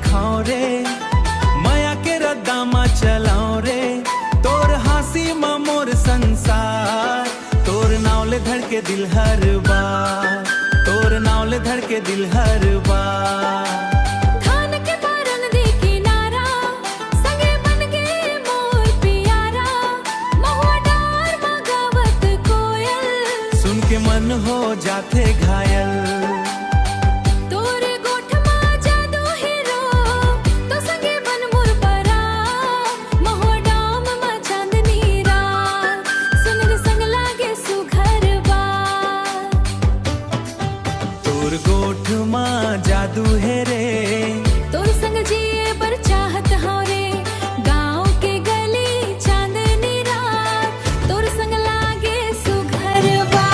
देखाओ रे, माया के रद्दामा चलाओ रे। तोर हासी मा मोर संसार, तोर नावले धड़के दिल हर बार, तोर नावले धड़के दिल हर बार। के मन हो जाते घायल, तोरे गोठ मा जादू हीरो, तो संगे बन मोर परा। महुआ डाम मा चांदनी रात, सुनर संग लागे सुघर बार। तोर गोठ मा जादू है रे, तोर संग जिए बर चाहत हौ रे। गाँव के गली चांदनी रात, तोर संग लागे सुघर बार।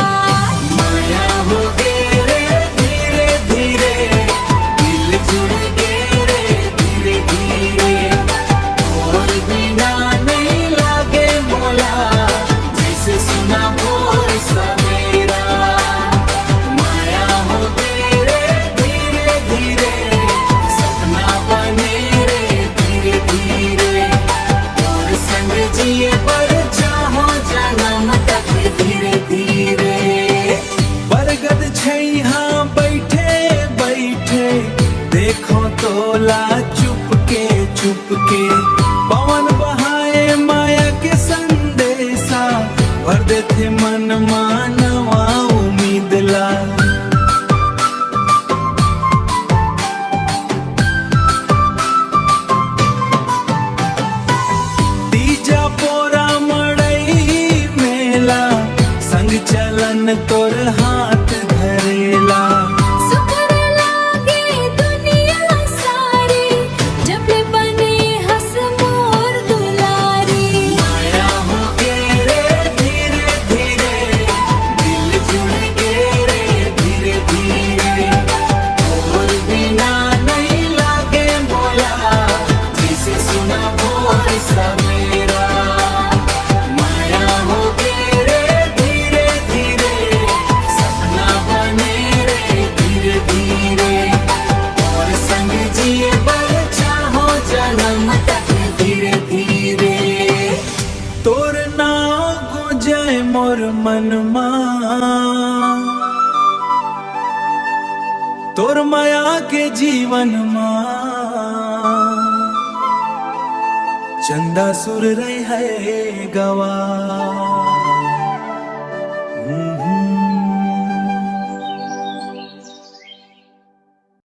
तोला चुपके चुपके पवन बहाए माया के संदेशा, भर देते मन मानवा उम्मीद ला। तीजा पोरा मड़ई मेला, संग चलन तोर हाथ धरेला। मोर मनमा तोर माया के जीवन मा, चंदा सुर रहे है गवा।